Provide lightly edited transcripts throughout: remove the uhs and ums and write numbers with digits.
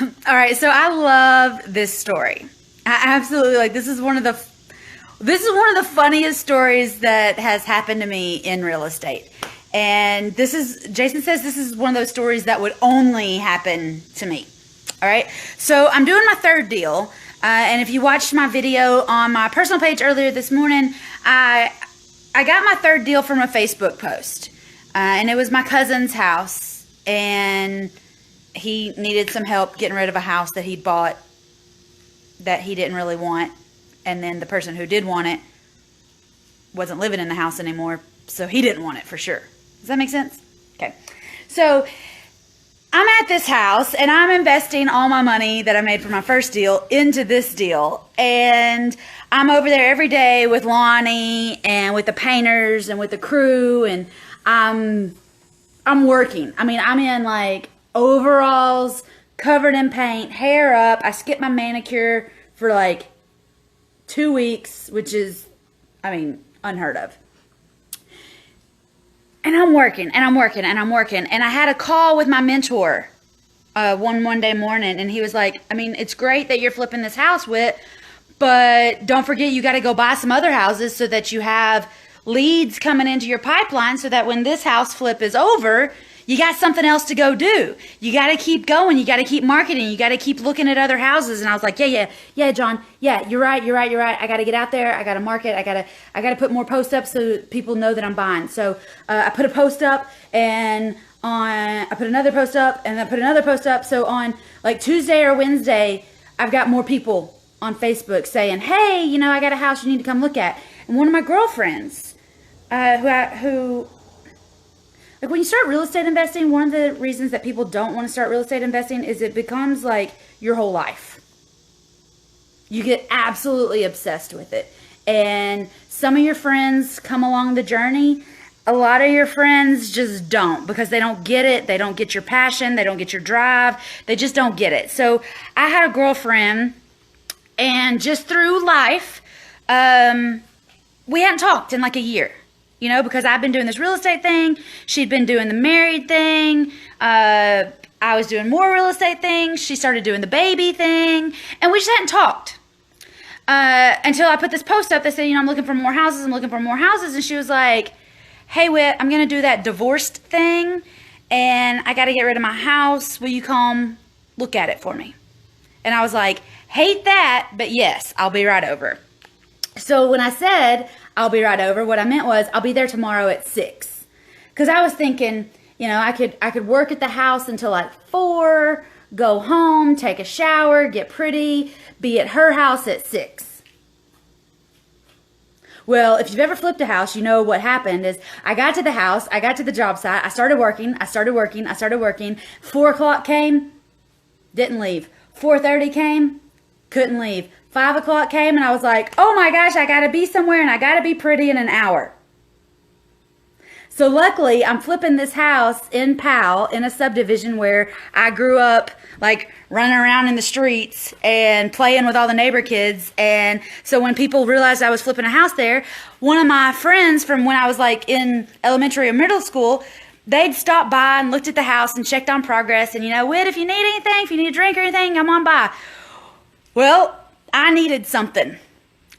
All right, so I love this story. I absolutely like this is one of the funniest stories that has happened to me in real estate. And Jason says this is one of those stories that would only happen to me. All right, so I'm doing my third deal. And if you watched my video on my personal page earlier this morning, I got my third deal from a Facebook post. And it was my cousin's house. And he needed some help getting rid of a house that he'd bought that he didn't really want. And then the person who did want it wasn't living in the house anymore. So he didn't want it for sure. Does that make sense? Okay. So I'm at this house and I'm investing all my money that I made for my first deal into this deal. And I'm over there every day with Lonnie and with the painters and with the crew. And I'm working. I mean, I'm in like overalls, covered in paint, hair up. I skipped my manicure for like 2 weeks, which is, I mean, unheard of. And I'm working, and I'm working, and I'm working. And I had a call with my mentor one Monday morning, and he was like, I mean, it's great that you're flipping this house, Whit, but don't forget you got to go buy some other houses so that you have leads coming into your pipeline so that when this house flip is over, you got something else to go do. You got to keep going. You got to keep marketing. You got to keep looking at other houses. And I was like, yeah, John. Yeah, you're right. I got to get out there. I got to market. I got to put more posts up so people know that I'm buying. So I put a post up and I put another post up and I put another post up. So on like Tuesday or Wednesday, I've got more people on Facebook saying, hey, you know, I got a house you need to come look at. And one of my girlfriends who like when you start real estate investing, one of the reasons that people don't want to start real estate investing is it becomes like your whole life. You get absolutely obsessed with it. And some of your friends come along the journey. A lot of your friends just don't because they don't get it. They don't get your passion. They don't get your drive. They just don't get it. So I had a girlfriend and just through life, we hadn't talked in like a year. You know, because I've been doing this real estate thing. She'd been doing the married thing. I was doing more real estate things. She started doing the baby thing. And we just hadn't talked. Until I put this post up that said, you know, I'm looking for more houses. I'm looking for more houses. And she was like, hey, Whit, I'm going to do that divorced thing. And I got to get rid of my house. Will you come look at it for me? And I was like, hate that, but yes, I'll be right over. So when I said I'll be right over, what I meant was I'll be there tomorrow at 6. Because I was thinking, you know, I could work at the house until like 4, go home, take a shower, get pretty, be at her house at 6. Well, if you've ever flipped a house, you know what happened is I got to the house, I got to the job site, I started working. 4 o'clock came, didn't leave. 4:30 came, couldn't leave. 5 o'clock came and I was like, oh my gosh, I got to be somewhere and I got to be pretty in an hour. So luckily, I'm flipping this house in Powell in a subdivision where I grew up like running around in the streets and playing with all the neighbor kids. And so when people realized I was flipping a house there, one of my friends from when I was like in elementary or middle school, they'd stop by and looked at the house and checked on progress. And, you know, Whit, if you need anything, if you need a drink or anything, come on by. Well, I needed something,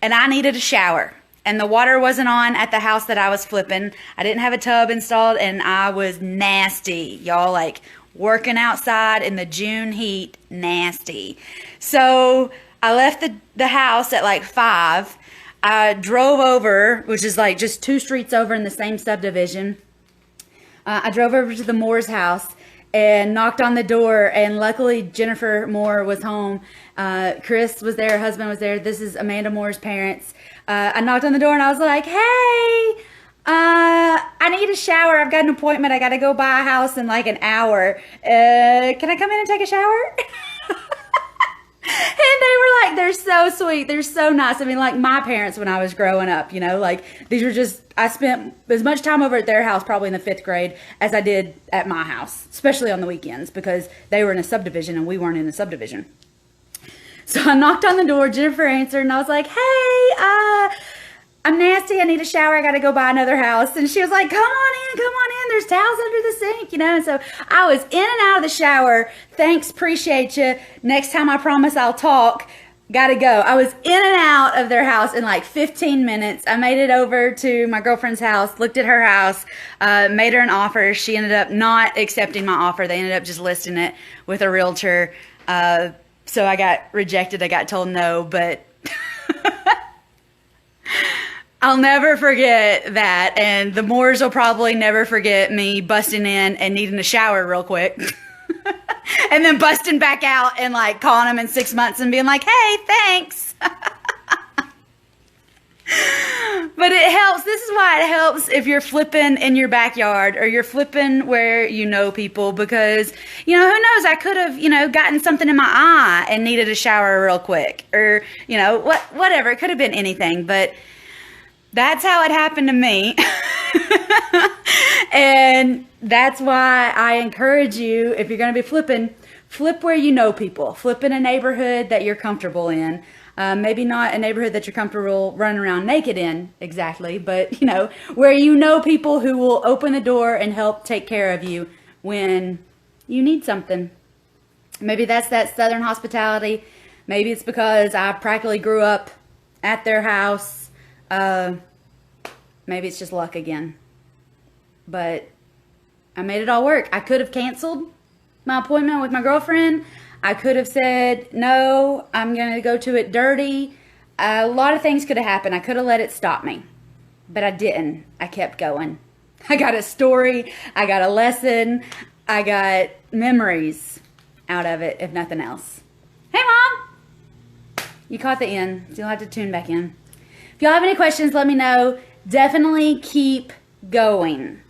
and I needed a shower, and the water wasn't on at the house that I was flipping. I didn't have a tub installed, and I was nasty, y'all, like working outside in the June heat, nasty. So I left the house at like 5. I drove over, which is like just 2 streets over in the same subdivision. I drove over to the Moore's house and knocked on the door, and luckily Jennifer Moore was home. Chris was there, her husband was there. This is Amanda Moore's parents. I knocked on the door and I was like, hey, I need a shower. I've got an appointment. I got to go buy a house in like an hour. Can I come in and take a shower? And they were like, they're so sweet. They're so nice. I mean, like my parents when I was growing up, you know, like these were just, I spent as much time over at their house probably in the 5th grade as I did at my house, especially on the weekends because they were in a subdivision and we weren't in a subdivision. So I knocked on the door, Jennifer answered, and I was like, hey, I'm nasty. I need a shower. I got to go buy another house. And she was like, come on in, come on in. There's towels under the sink, you know. And so I was in and out of the shower. Thanks, appreciate you. Next time I promise I'll talk. Gotta go. I was in and out of their house in like 15 minutes. I made it over to my girlfriend's house, looked at her house, made her an offer. She ended up not accepting my offer. They ended up just listing it with a realtor. So I got rejected. I got told no, but I'll never forget that. And the Moores will probably never forget me busting in and needing a shower real quick. And then busting back out and like calling them in 6 months and being like, hey, thanks. But it helps. This is why it helps if you're flipping in your backyard or you're flipping where you know people, because, you know, who knows? I could have, you know, gotten something in my eye and needed a shower real quick, or, you know, whatever. It could have been anything, but that's how it happened to me. And that's why I encourage you, if you're going to be flipping, flip where you know people. Flip in a neighborhood that you're comfortable in. Maybe not a neighborhood that you're comfortable running around naked in exactly, but, you know, where you know people who will open the door and help take care of you when you need something. Maybe that's that Southern hospitality. Maybe it's because I practically grew up at their house. Maybe it's just luck again. But I made it all work. I could have canceled my appointment with my girlfriend. I could have said, no, I'm going to go to it dirty. A lot of things could have happened. I could have let it stop me. But I didn't. I kept going. I got a story. I got a lesson. I got memories out of it, if nothing else. Hey, Mom! You caught the end, so you'll have to tune back in. If y'all have any questions, let me know. Definitely keep going.